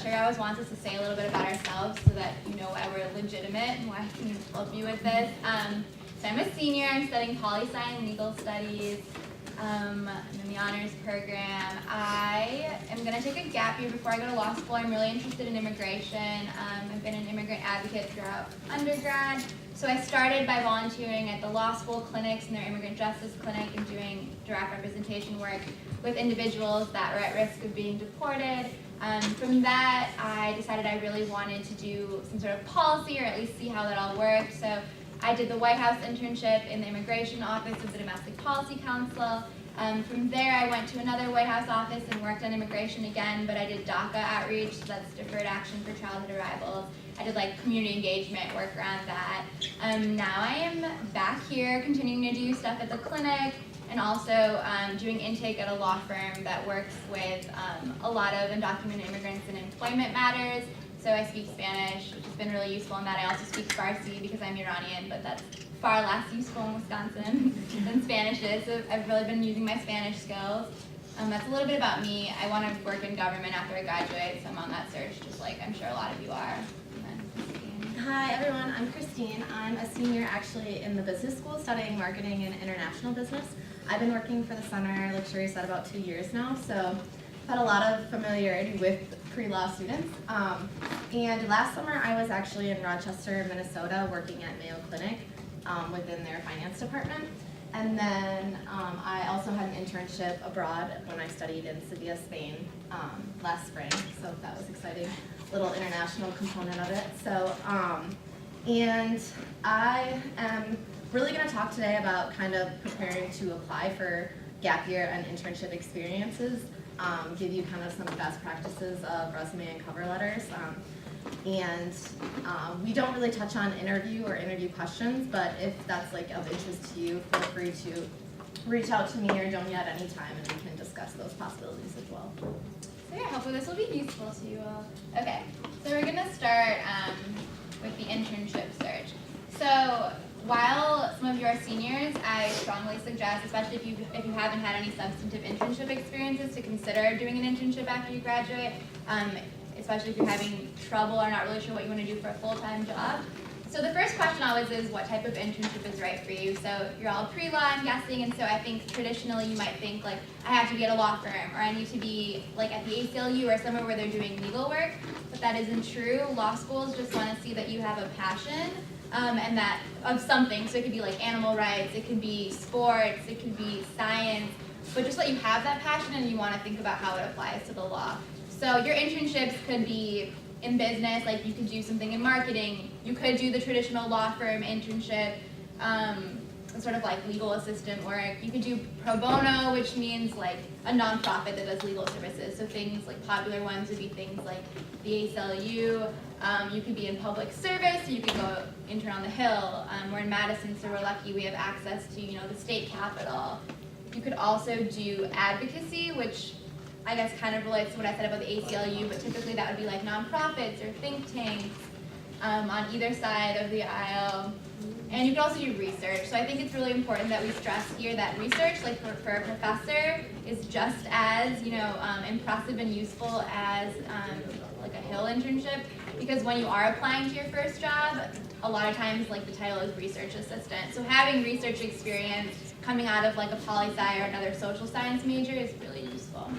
Sherry always wants us to say a little bit about ourselves so that you know why we're legitimate and why I can help you with this. So I'm a senior. I'm studying poli-sci and legal studies. I'm in the honors program. I am going to take a gap year before I go to law school. I'm really interested in immigration. I've been an immigrant advocate throughout undergrad. So I started by volunteering at the law school clinics and their immigrant justice clinic and doing direct representation work with individuals that were at risk of being deported. From that, I decided I really wanted to do some sort of policy or at least see how that all worked. So I did the White House internship in the Immigration Office of the Domestic Policy Council. From there, I went to another White House office and worked on immigration again, but I did DACA outreach, so that's Deferred Action for Childhood Arrivals. I did like community engagement work around that. Now I am back here continuing to do stuff at the clinic and also doing intake at a law firm that works with a lot of undocumented immigrants in employment matters. So I speak Spanish, which has been really useful in that. I also speak Farsi because I'm Iranian, but that's far less useful in Wisconsin than Spanish is. So I've really been using my Spanish skills. That's a little bit about me. I want to work in government after I graduate, so I'm on that search, just like I'm sure a lot of you are. Hi everyone, I'm Christine. I'm a senior actually in the business school studying marketing and international business. I've been working for the center, like Sherry said, about 2 years now, so I've had a lot of familiarity with pre-law students. And last summer I was actually in Rochester, Minnesota, working at Mayo Clinic within their finance department. And then I also had an internship abroad when I studied in Sevilla, Spain last spring, so that was exciting. Little international component of it. So, and I am really going to talk today about kind of preparing to apply for gap year and internship experiences, give you kind of some best practices of resume and cover letters. We don't really touch on interview or interview questions, but if that's like of interest to you, feel free to reach out to me or Donia at any time and we can discuss those possibilities as well. So yeah, hopefully this will be useful to you all. Okay, so we're going to start with the internship search. So while some of you are seniors, I strongly suggest, especially if you haven't had any substantive internship experiences, to consider doing an internship after you graduate, especially if you're having trouble or not really sure what you want to do for a full-time job. So the first question always is, what type of internship is right for you? So you're all pre-law, I'm guessing, and so I think traditionally you might think like, I have to be at a law firm, or I need to be like at the ACLU or somewhere where they're doing legal work, but that isn't true. Law schools just want to see that you have a passion and that of something. So it could be like animal rights, it could be sports, it could be science, but just that you have that passion and you want to think about how it applies to the law. So your internships could be in business, like you could do something in marketing, you could do the traditional law firm internship, sort of like legal assistant work. You could do pro bono, which means like a nonprofit that does legal services. So things like popular ones would be things like the ACLU. You could be in public service, you could go intern on the Hill. We're in Madison, so we're lucky we have access to, the state capitol. You could also do advocacy, which I guess kind of relates to what I said about the ACLU, but typically that would be like nonprofits or think tanks on either side of the aisle. And you could also do research. So I think it's really important that we stress here that research, like for a professor, is just as impressive and useful as like a Hill internship. Because when you are applying to your first job, a lot of times like the title is research assistant. So having research experience coming out of like a poli-sci or another social science major is really useful.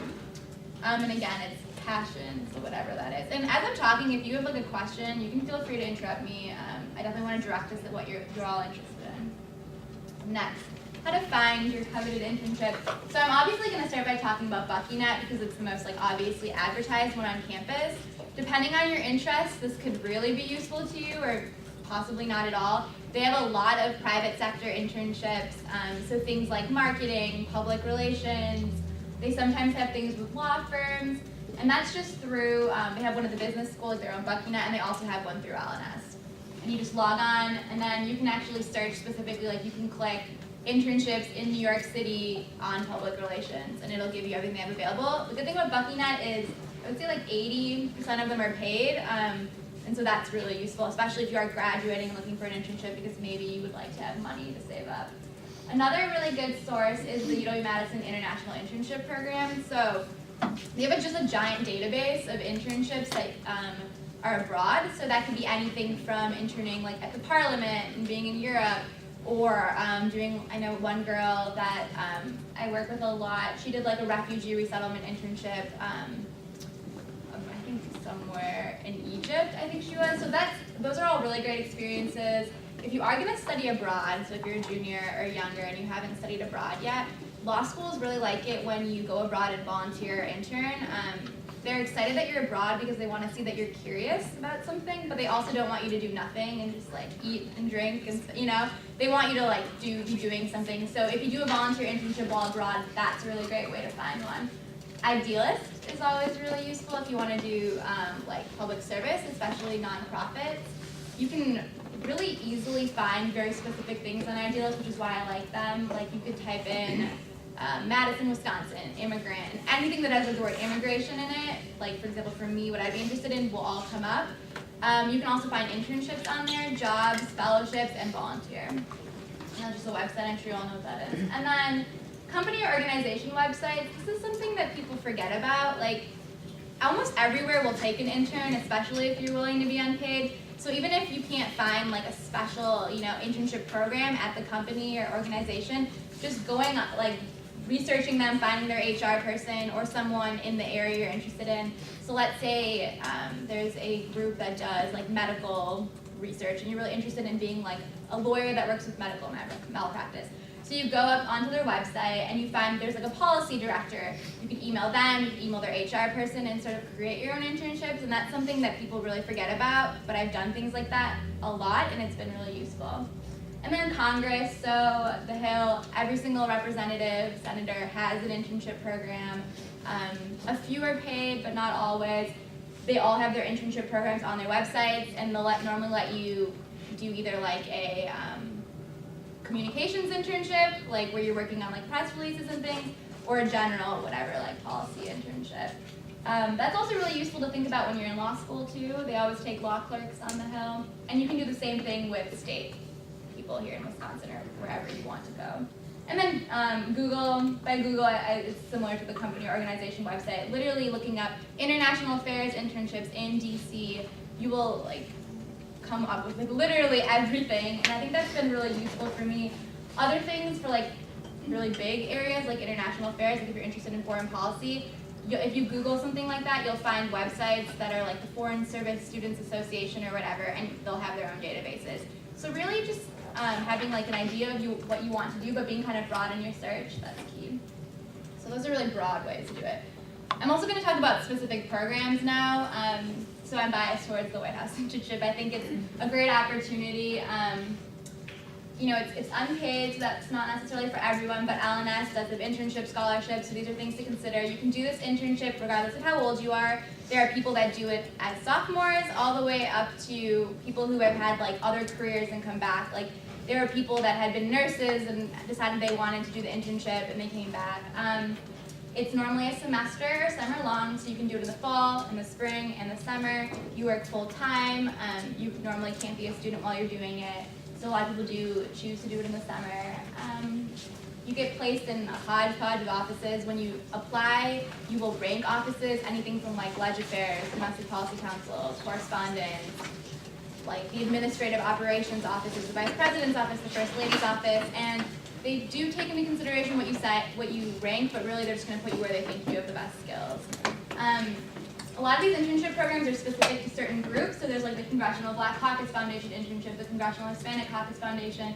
And again, it's passion, so whatever that is. And as I'm talking, if you have like a question, you can feel free to interrupt me. I definitely want to direct us at what you're all interested in. Next, how to find your coveted internship. So I'm obviously going to start by talking about BuckyNet because it's the most like obviously advertised one on campus. Depending on your interests, this could really be useful to you or possibly not at all. They have a lot of private sector internships, so things like marketing, public relations. They sometimes have things with law firms, and that's just through, they have one at the business school, like their own BuckyNet, and they also have one through LNS. And you just log on, and then you can actually search specifically, like you can click internships in New York City on public relations, and it'll give you everything they have available. The good thing about BuckyNet is, I would say like 80% of them are paid, and so that's really useful, especially if you are graduating and looking for an internship because maybe you would like to have money to save up. Another really good source is the UW-Madison International Internship Program. So they have just a giant database of internships that are abroad. So that could be anything from interning like at the Parliament and being in Europe, or doing, I know one girl that I work with a lot, she did like a refugee resettlement internship, I think somewhere in Egypt, I think she was. So those are all really great experiences. If you are gonna study abroad, so if you're a junior or younger and you haven't studied abroad yet, law schools really like it when you go abroad and volunteer or intern. They're excited that you're abroad because they want to see that you're curious about something, but they also don't want you to do nothing and just like eat and drink and they want you to like be doing something. So if you do a volunteer internship while abroad, that's a really great way to find one. Idealist is always really useful if you want to do like public service, especially nonprofits. You can really easily find very specific things on Idealist, which is why I like them. Like you could type in Madison, Wisconsin, immigrant, anything that has the word immigration in it, like for example for me, what I'd be interested in will all come up. You can also find internships on there, jobs, fellowships, and volunteer. And that's just a website, I'm sure you all know what that is. And then company or organization websites, this is something that people forget about. Like almost everywhere will take an intern, especially if you're willing to be unpaid. So even if you can't find like a special, internship program at the company or organization, just going like researching them, finding their HR person or someone in the area you're interested in. So let's say there's a group that does like medical research and you're really interested in being like a lawyer that works with medical malpractice. So you go up onto their website and you find there's like a policy director. You can email them, you can email their HR person and sort of create your own internships, and that's something that people really forget about, but I've done things like that a lot and it's been really useful. And then Congress, so the Hill, every single representative, senator has an internship program. A few are paid, but not always. They all have their internship programs on their websites, and they'll normally let you do either like a communications internship, like where you're working on like press releases and things, or a general, whatever, like policy internship. That's also really useful to think about when you're in law school too. They always take law clerks on the Hill, and you can do the same thing with state people here in Wisconsin or wherever you want to go. And then Google, by Google, it's similar to the company or organization website. Literally looking up international affairs internships in DC, you will like come up with like literally everything, and I think that's been really useful for me. Other things for like really big areas like international affairs, like if you're interested in foreign policy, if you Google something like that, you'll find websites that are like the Foreign Service Students Association or whatever, and they'll have their own databases. So really just having like an idea of what you want to do, but being kind of broad in your search, that's key. So those are really broad ways to do it. I'm also going to talk about specific programs now. So I'm biased towards the White House internship. I think it's a great opportunity. It's unpaid, so that's not necessarily for everyone, but LNS does have internship scholarships, so these are things to consider. You can do this internship regardless of how old you are. There are people that do it as sophomores all the way up to people who have had like other careers and come back. Like there are people that had been nurses and decided they wanted to do the internship and they came back. It's normally a semester, summer long, so you can do it in the fall, in the spring, and the summer. You work full time. You normally can't be a student while you're doing it. So a lot of people do choose to do it in the summer. You get placed in a hodgepodge of offices. When you apply, you will rank offices, anything from like Leg Affairs, Domestic Policy Council, Correspondence, like the Administrative Operations Offices, the Vice President's Office, the First Lady's Office, and they do take into consideration what you rank, but really they're just going to put you where they think you have the best skills. A lot of these internship programs are specific to certain groups, so there's like the Congressional Black Caucus Foundation internship, the Congressional Hispanic Caucus Foundation,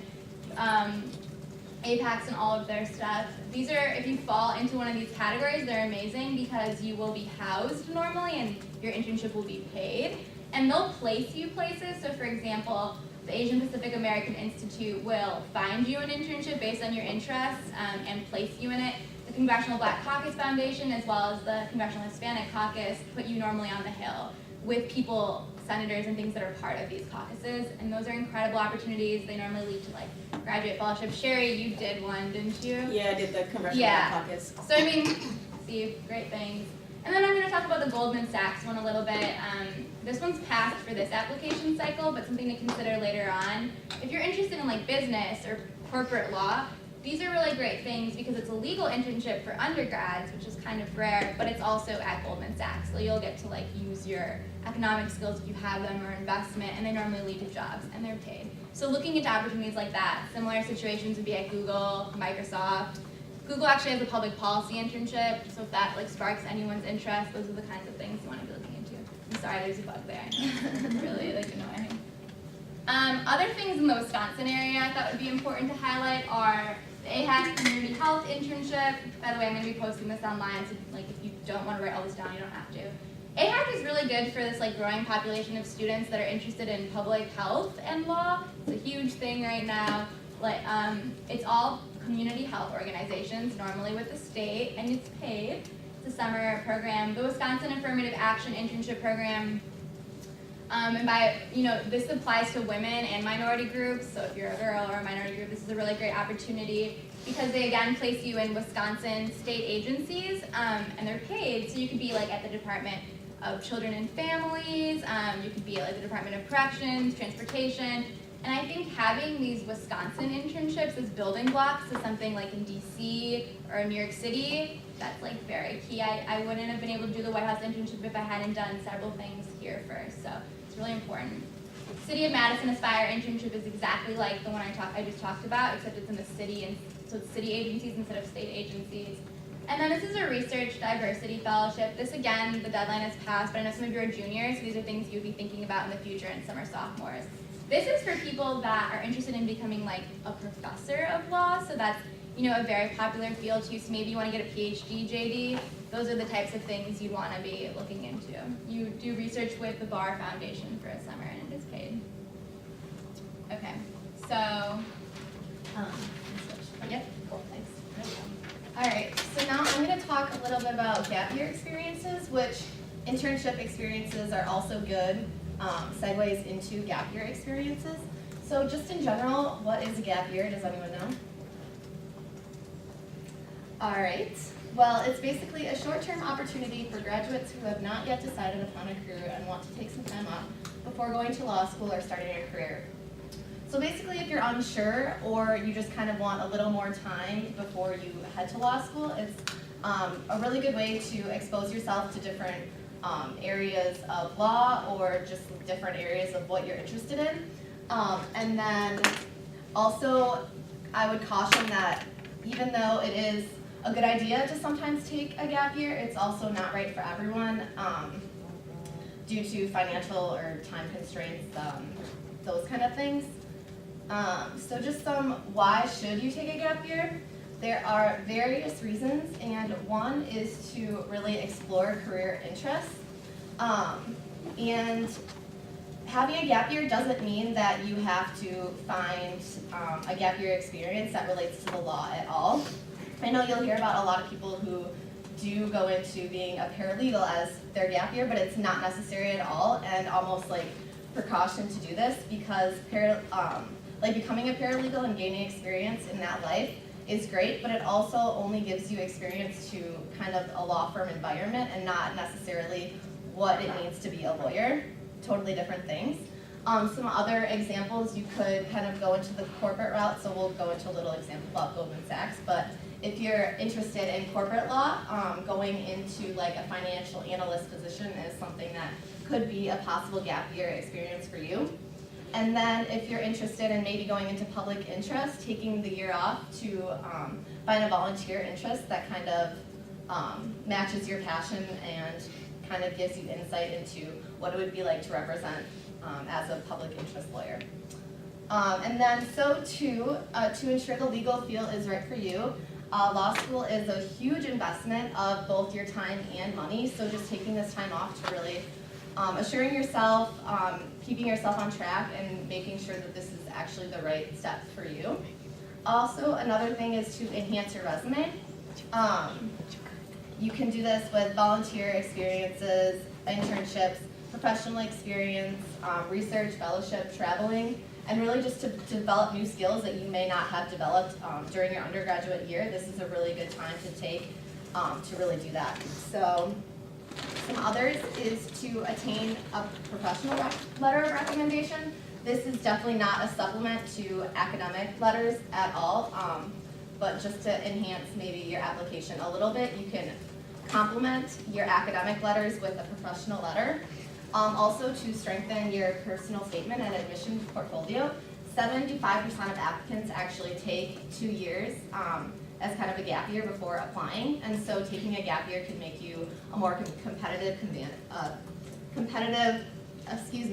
APACS and all of their stuff. These are, if you fall into one of these categories, they're amazing because you will be housed normally and your internship will be paid. And they'll place you places, so for example, the Asian Pacific American Institute will find you an internship based on your interests and place you in it. The Congressional Black Caucus Foundation, as well as the Congressional Hispanic Caucus, put you normally on the Hill with people, senators, and things that are part of these caucuses. And those are incredible opportunities. They normally lead to like graduate fellowships. Sherry, you did one, didn't you? Yeah, I did the Congressional Black Caucus. So I mean, see, great things. And then I'm going to talk about the Goldman Sachs one a little bit. This one's passed for this application cycle, but something to consider later on. If you're interested in like business or corporate law, these are really great things because it's a legal internship for undergrads, which is kind of rare, but it's also at Goldman Sachs. So you'll get to like use your economic skills if you have them or investment, and they normally lead to jobs and they're paid. So looking into opportunities like that, similar situations would be at Google, Microsoft. Google actually has a public policy internship, so if that like sparks anyone's interest, those are the kinds of things you want to be looking into. I'm sorry, there's a bug there. I know. It's really like annoying. Other things in the Wisconsin area I thought would be important to highlight are the AHAC Community Health Internship. By the way, I'm going to be posting this online, so like if you don't want to write all this down, you don't have to. AHAC is really good for this like growing population of students that are interested in public health and law. It's a huge thing right now. Like, it's all community health organizations, normally with the state, and it's paid. It's a summer program. The Wisconsin Affirmative Action Internship Program. And by, this applies to women and minority groups, so if you're a girl or a minority group, this is a really great opportunity because they, again, place you in Wisconsin state agencies, and they're paid, so you could be, like, at the Department of Children and Families, you could be at, like, the Department of Corrections, Transportation, and I think having these Wisconsin internships as building blocks to something like in DC or in New York City, that's like very key. I wouldn't have been able to do the White House internship if I hadn't done several things here first, so it's really important. City of Madison Aspire internship is exactly like the one I just talked about, except it's in the city, and so it's city agencies instead of state agencies. And then this is a research diversity fellowship. This again, the deadline has passed, but I know some of you are juniors, so these are things you'd be thinking about in the future, and some are sophomores. This is for people that are interested in becoming like a professor of law, so that's a very popular field too, so maybe you want to get a PhD, JD. Those are the types of things you want to be looking into. You do research with the Bar Foundation for a summer, and it is paid. Okay, so, Yep, cool, thanks. All right, so now I'm going to talk a little bit about gap year experiences, which internship experiences are also good segues into gap year experiences. So just in general, what is a gap year? Does anyone know? All right. Well, it's basically a short-term opportunity for graduates who have not yet decided upon a career and want to take some time off before going to law school or starting a career. So basically, if you're unsure or you just kind of want a little more time before you head to law school, it's a really good way to expose yourself to different areas of law or just different areas of what you're interested in. And then also, I would caution that even though it is a good idea to sometimes take a gap year, it's also not right for everyone due to financial or time constraints, those kind of things. So just some why should you take a gap year? There are various reasons, and one is to really explore career interests. And having a gap year doesn't mean that you have to find a gap year experience that relates to the law at all. I know you'll hear about a lot of people who do go into being a paralegal as their gap year, but it's not necessary at all, and almost like precaution to do this because becoming a paralegal and gaining experience in that life is great, but it also only gives you experience to kind of a law firm environment and not necessarily what it means to be a lawyer. Totally different things. Some other examples, you could kind of go into the corporate route, so we'll go into a little example about Goldman Sachs, but if you're interested in corporate law, going into like a financial analyst position is something that could be a possible gap year experience for you. And then if you're interested in maybe going into public interest, taking the year off to find a volunteer interest that kind of matches your passion and kind of gives you insight into what it would be like to represent as a public interest lawyer. And then to ensure the legal field is right for you, law school is a huge investment of both your time and money, so just taking this time off to really assuring yourself, keeping yourself on track, and making sure that this is actually the right step for you. Also, another thing is to enhance your resume. You can do this with volunteer experiences, internships, professional experience, research, fellowship, traveling, and really just to develop new skills that you may not have developed during your undergraduate year. This is a really good time to take to really do that. So some others is to attain a professional letter of recommendation. This is definitely not a supplement to academic letters at all. but just to enhance maybe your application a little bit, you can complement your academic letters with a professional letter. Also, to strengthen your personal statement and admissions portfolio, 75% of applicants actually take 2 years as kind of a gap year before applying, and so taking a gap year can make you a more competitive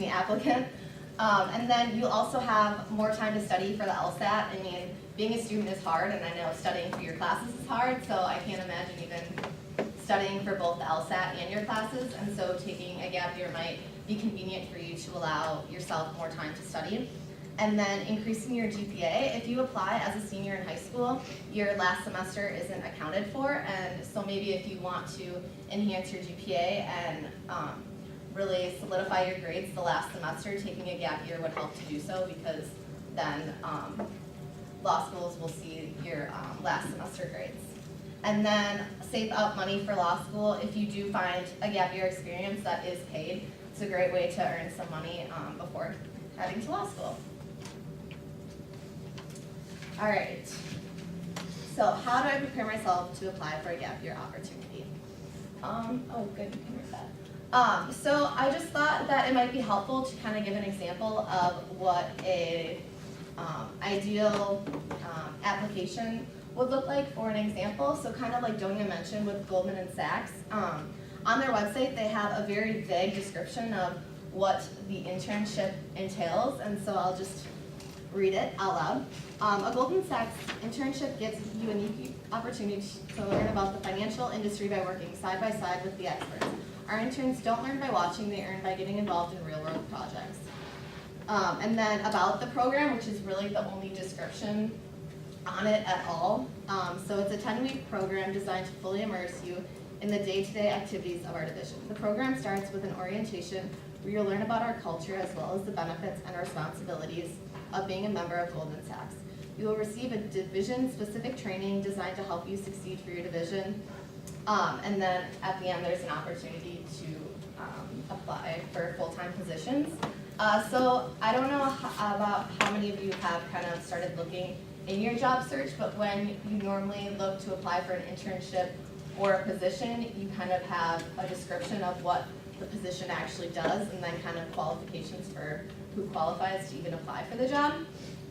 applicant. And then you'll also have more time to study for the LSAT. I mean, being a student is hard, and I know studying for your classes is hard, so I can't imagine even studying for both the LSAT and your classes, and so taking a gap year might be convenient for you to allow yourself more time to study. And then increasing your GPA. If you apply as a senior in high school, your last semester isn't accounted for, and so maybe if you want to enhance your GPA and really solidify your grades the last semester, taking a gap year would help to do so, because then law schools will see your last semester grades. And then save up money for law school. If you do find a gap year experience that is paid, it's a great way to earn some money before heading to law school. All right, so how do I prepare myself to apply for a gap year opportunity? Oh, good, you can read that. So I just thought that it might be helpful to kind of give an example of what a ideal application would look like for an example. So kind of like Donia mentioned with Goldman and Sachs, on their website they have a very vague description of what the internship entails, and so I'll just read it out loud. A Goldman Sachs internship gives you a unique opportunity to learn about the financial industry by working side by side with the experts. Our interns don't learn by watching, they earn by getting involved in real world projects. And then about the program, which is really the only description on it at all. So it's a 10-week program designed to fully immerse you in the day-to-day activities of our division. The program starts with an orientation where you'll learn about our culture as well as the benefits and responsibilities of being a member of Goldman Sachs. You will receive a division-specific training designed to help you succeed for your division. And then at the end, there's an opportunity to apply for full-time positions. So I don't know about how many of you have kind of started looking in your job search, but when you normally look to apply for an internship or a position, you kind of have a description of what the position actually does, and then kind of qualifications for who qualifies to even apply for the job.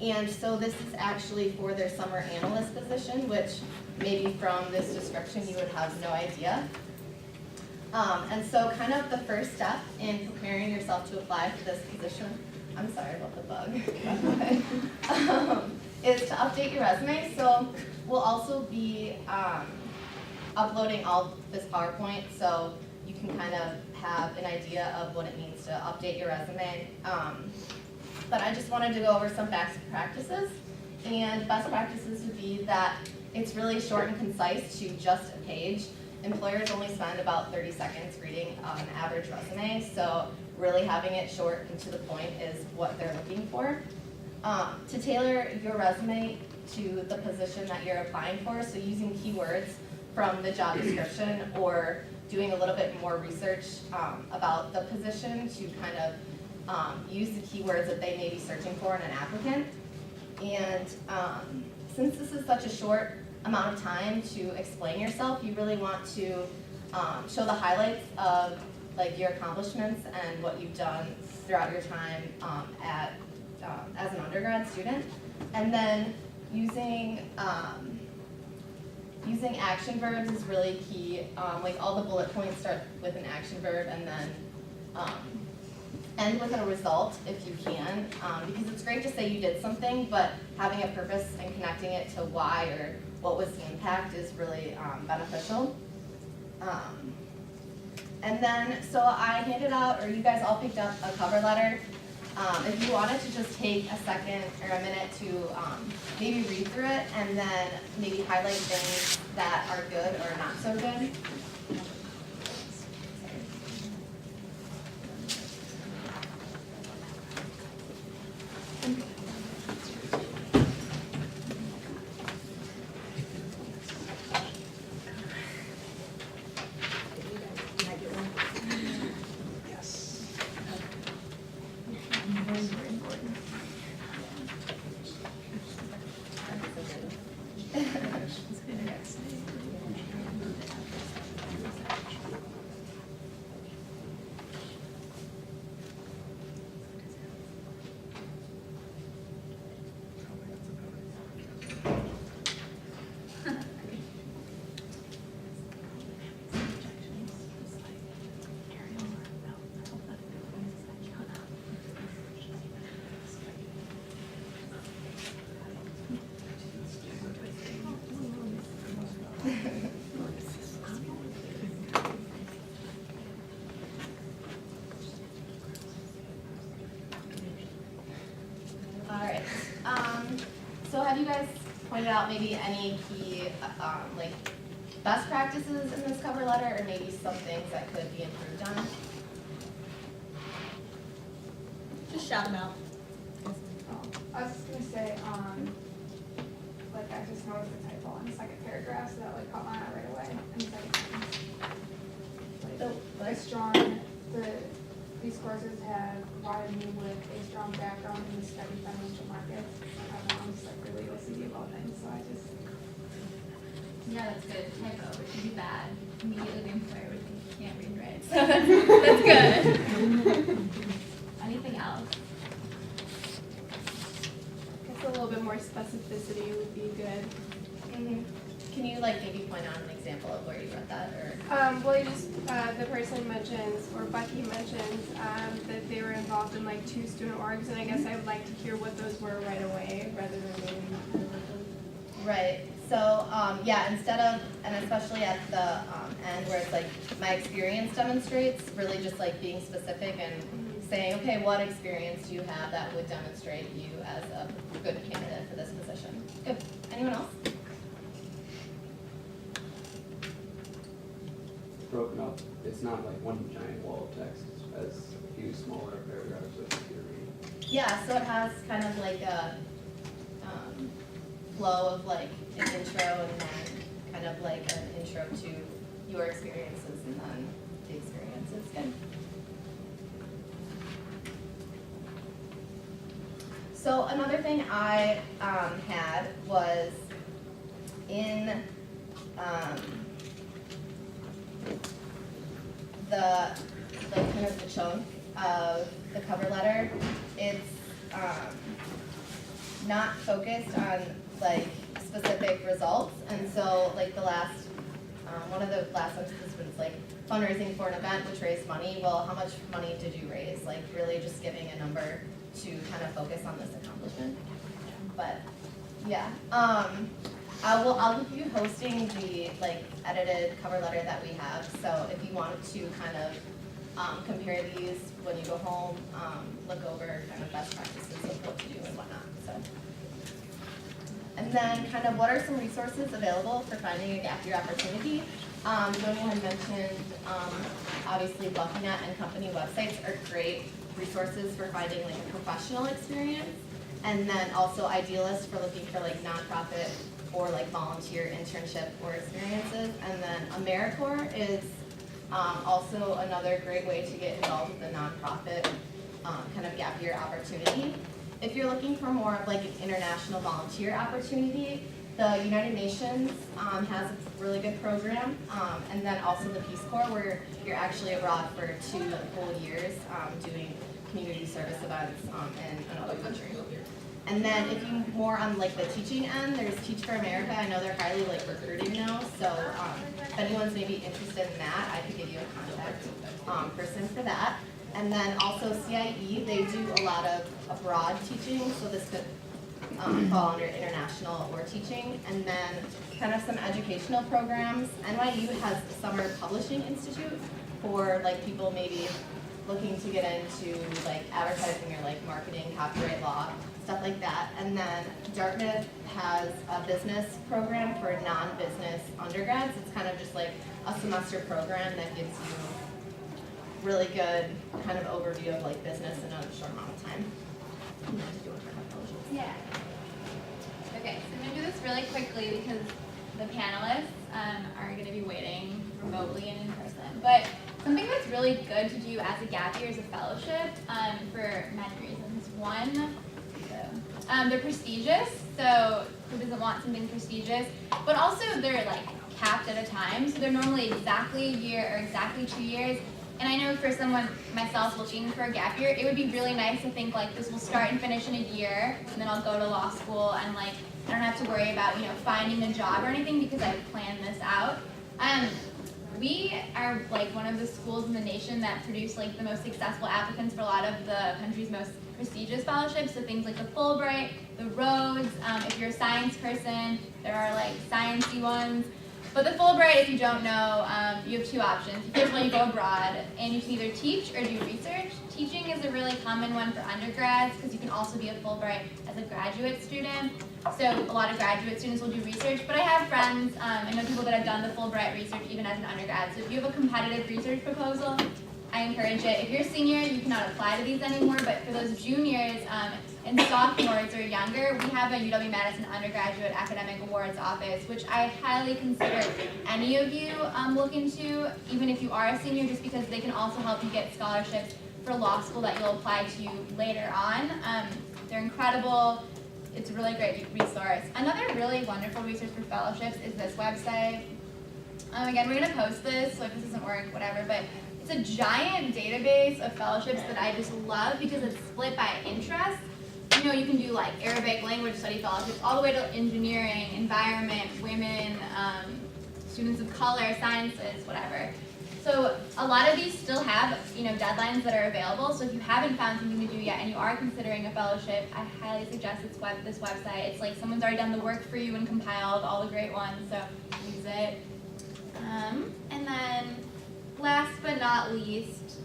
And so this is actually for their summer analyst position, which maybe from this description you would have no idea. And so kind of the first step in preparing yourself to apply for this position, I'm sorry about the bug, is to update your resume. So we'll also be uploading all this PowerPoint, so you can kind of have an idea of what it means to update your resume. But I just wanted to go over some best practices. And best practices would be that it's really short and concise to just a page. Employers only spend about 30 seconds reading an average resume, so really having it short and to the point is what they're looking for. To tailor your resume to the position that you're applying for, so using keywords from the job description or doing a little bit more research about the position to kind of use the keywords that they may be searching for in an applicant. And since this is such a short amount of time to explain yourself, you really want to show the highlights of like your accomplishments and what you've done throughout your time as an undergrad student. And then using action verbs is really key. Like all the bullet points start with an action verb and then end with a result if you can, because it's great to say you did something, but having a purpose and connecting it to why or what was the impact is really beneficial. And then, so I handed out, or you guys all picked up a cover letter. If you wanted to just take a second or a minute to maybe read through it and then maybe highlight things that are good or not so good. you guys pointed out maybe any key like best practices in this cover letter, or maybe some things that could be improved on. Just shout them out. I was just gonna say, like I just noticed a typo in the second paragraph, so that like caught my eye right away. In the second sentence. Like, a strong, these courses have provided me with a strong background in the study financial markets. I don't know, I'm just like really OCD about things, so I just. Yeah, that's good. Typo, which would be bad. Immediately the employer would think you can't read and write. So that's good. Anything else? I guess a little bit more specificity would be good. Can you like maybe point out an example of where you read that, or? Well, you just, the person mentions, or Becky mentions, that they were involved in like 2 student orgs, and I guess I would like to hear what those were right away, rather than maybe. Right. So yeah, instead of, and especially at the end where it's like my experience demonstrates, really just like being specific and saying, okay, what experience do you have that would demonstrate you as a good candidate for this position? Good. Anyone else? Broken up, it's not like one giant wall of text as a few smaller paragraphs that you're reading. Yeah, so it has kind of like a flow of like an intro and then kind of like an intro to your experiences and then the experiences. Good. So another thing I had was in the like kind of the chunk of the cover letter. It's not focused on like specific results, and so like the last one of the last sentences was like fundraising for an event which raised money. Well, how much money did you raise? Like really just giving a number to kind of focus on this accomplishment. But yeah, I'll be hosting the like edited cover letter that we have. So if you wanted to kind of compare these when you go home, look over kind of best practices of what to do and whatnot. So. And then kind of what are some resources available for finding a gap year opportunity? Joni had mentioned, obviously BuckyNet and company websites are great resources for finding like a professional experience. And then also Idealist for looking for like nonprofit or like volunteer internship or experiences. And then AmeriCorps is also another great way to get involved with a nonprofit kind of gap year opportunity. If you're looking for more of like an international volunteer opportunity, the United Nations has a really good program, and then also the Peace Corps, where you're actually abroad for 2 full years doing community service events in another country. And then if you more on like the teaching end, there's Teach for America. I know they're highly like recruiting now, so if anyone's maybe interested in that, I could give you a contact person for that. And then also CIE, they do a lot of abroad teaching, so this could fall under international or teaching. And then kind of some educational programs. NYU has the Summer Publishing Institute for like people maybe looking to get into like advertising or like marketing, copyright law, stuff like that. And then Dartmouth has a business program for non-business undergrads. It's kind of just like a semester program that gives you really good kind of overview of like business in a short amount of time. Yeah. Okay, so I'm going to do this really quickly because the panelists are going to be waiting remotely and in person. But something that's really good to do as a gap year is a fellowship for many reasons. One, they're prestigious, so who doesn't want something prestigious? But also they're like capped at a time, so they're normally exactly a year or exactly 2 years. And I know for someone, myself, looking for a gap year, it would be really nice to think like this will start and finish in a year, and then I'll go to law school, and like I don't have to worry about finding a job or anything because I've planned this out. We are like one of the schools in the nation that produce like the most successful applicants for a lot of the country's most prestigious fellowships. So things like the Fulbright, the Rhodes. If you're a science person, there are like sciencey ones. But the Fulbright, if you don't know, you have two options. First of all, you go abroad, and you can either teach or do research. Teaching is a really common one for undergrads because you can also be a Fulbright as a graduate student. So a lot of graduate students will do research, but I have friends, I know people that have done the Fulbright research even as an undergrad. So if you have a competitive research proposal, I encourage it. If you're a senior, you cannot apply to these anymore, but for those juniors and sophomores or younger, we have a UW-Madison Undergraduate Academic Awards Office, which I highly consider any of you look into, even if you are a senior, just because they can also help you get scholarships for law school that you'll apply to later on. They're incredible. It's a really great resource. Another really wonderful resource for fellowships is this website. Again, we're going to post this, so if this doesn't work, whatever, but it's a giant database of fellowships that I just love because it's split by interest. You know, you can do like Arabic language study fellowships all the way to engineering, environment, women, students of color, sciences, whatever. So a lot of these still have, you know, deadlines that are available. So if you haven't found something to do yet and you are considering a fellowship, I highly suggest this website. It's like someone's already done the work for you and compiled all the great ones, so use it. And then last but not least,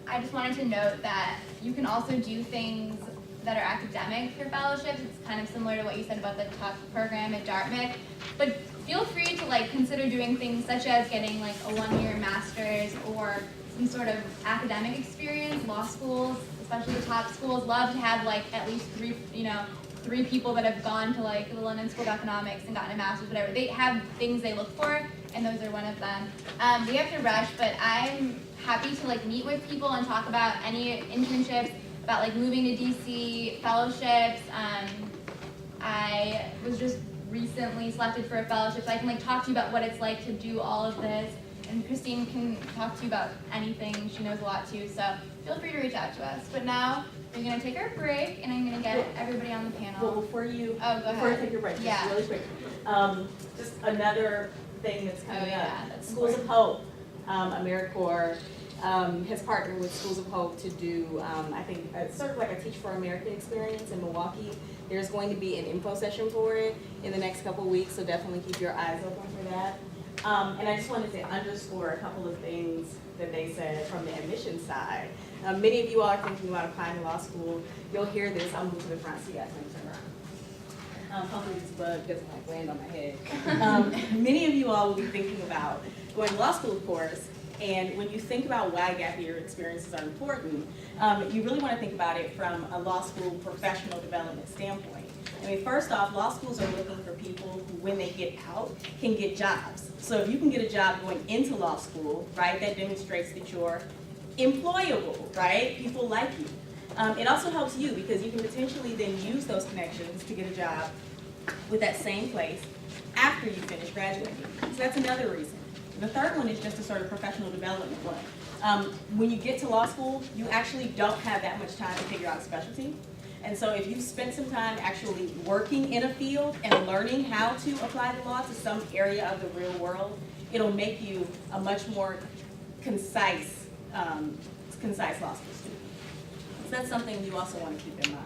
I just wanted to note that you can also do things that are academic for fellowships. It's kind of similar to what you said about the Tuck program at Dartmouth, but feel free to like consider doing things such as getting like a one-year master's or some sort of academic experience. Law schools, especially the top schools, love to have like at least three people that have gone to like the London School of Economics and gotten a master's, whatever. They have things they look for, and those are one of them. We have to rush, but I'm happy to like meet with people and talk about any internships, about like moving to DC, fellowships. I was just recently selected for a fellowship, so I can like talk to you about what it's like to do all of this. And Christine can talk to you about anything. She knows a lot too, so feel free to reach out to us. But now we're gonna take our break, and I'm gonna get everybody on the panel. Well, before you take your break, just Yeah. really quick, just another thing that's coming up. That's Schools of Hope, AmeriCorps has partnered with Schools of Hope to do, I think, sort of like a Teach for America experience in Milwaukee. There's going to be an info session for it in the next couple of weeks, so definitely keep your eyes open for that. And I just wanted to underscore a couple of things that they said from the admissions side. Many of you all are thinking about applying to law school. You'll hear this. I'll move to the front so you guys can turn around. Hopefully this bug doesn't like land on my head. Many of you all will be thinking about going to law school, of course, and when you think about why gap year experiences are important, you really want to think about it from a law school professional development standpoint. I mean, first off, law schools are looking for people who, when they get out, can get jobs. So if you can get a job going into law school, right, that demonstrates that you're employable, right? People like you. It also helps you because you can potentially then use those connections to get a job with that same place after you finish graduating. So that's another reason. The third one is just a sort of professional development one. When you get to law school, you actually don't have that much time to figure out a specialty. And so if you spend some time actually working in a field and learning how to apply the law to some area of the real world, it'll make you a much more concise law school student. So that's something you also want to keep in mind.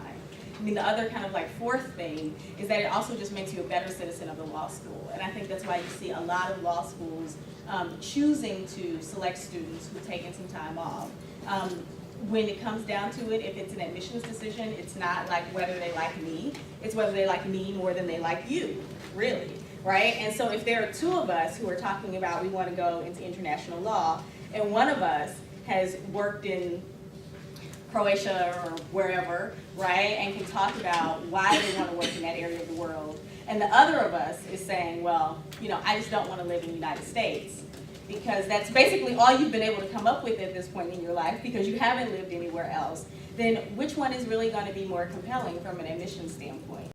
I mean, the other kind of like fourth thing is that it also just makes you a better citizen of the law school. And I think that's why you see a lot of law schools choosing to select students who've taken some time off. When it comes down to it, if it's an admissions decision, it's not like whether they like me, it's whether they like me more than they like you, really, right? And so if there are two of us who are talking about we want to go into international law, and one of us has worked in Croatia or wherever, right, and can talk about why they want to work in that area of the world, and the other of us is saying, well, you know, I just don't want to live in the United States, because that's basically all you've been able to come up with at this point in your life because you haven't lived anywhere else, then which one is really going to be more compelling from an admissions standpoint?